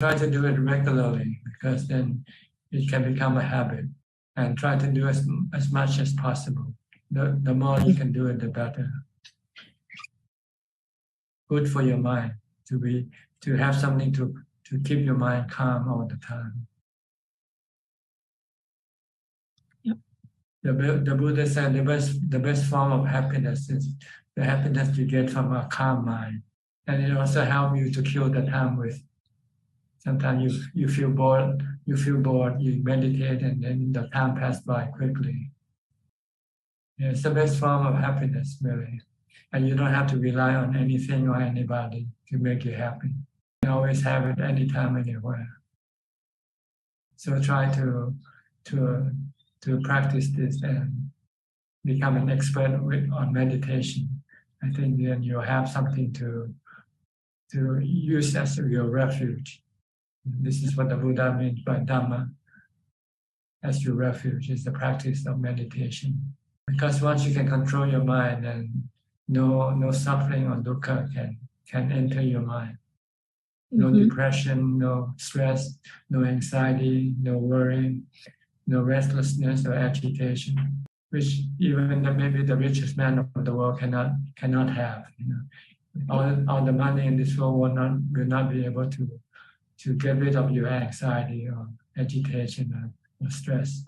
Try to do it regularly, because then it can become a habit, and try to do as much as possible. The more you can do it, the better. Good for your mind to have something to keep your mind calm all the time. Yep. The Buddha said the best form of happiness is the happiness you get from a calm mind, and it also helps you to kill the time with. Sometimes you feel bored, you meditate, and then the time passes by quickly. Yeah, it's the best form of happiness, really. And you don't have to rely on anything or anybody to make you happy. You can always have it anytime, anywhere. So try to practice this and become an expert on meditation. I think then you'll have something to use as your refuge. This is what the Buddha meant by Dhamma as your refuge, is the practice of meditation. Because once you can control your mind, then no suffering or dukkha can enter your mind. No depression, no stress, no anxiety, no worry, no restlessness or agitation, which even maybe the richest man of the world cannot have. All the money in this world will not be able to get rid of your anxiety or agitation or stress.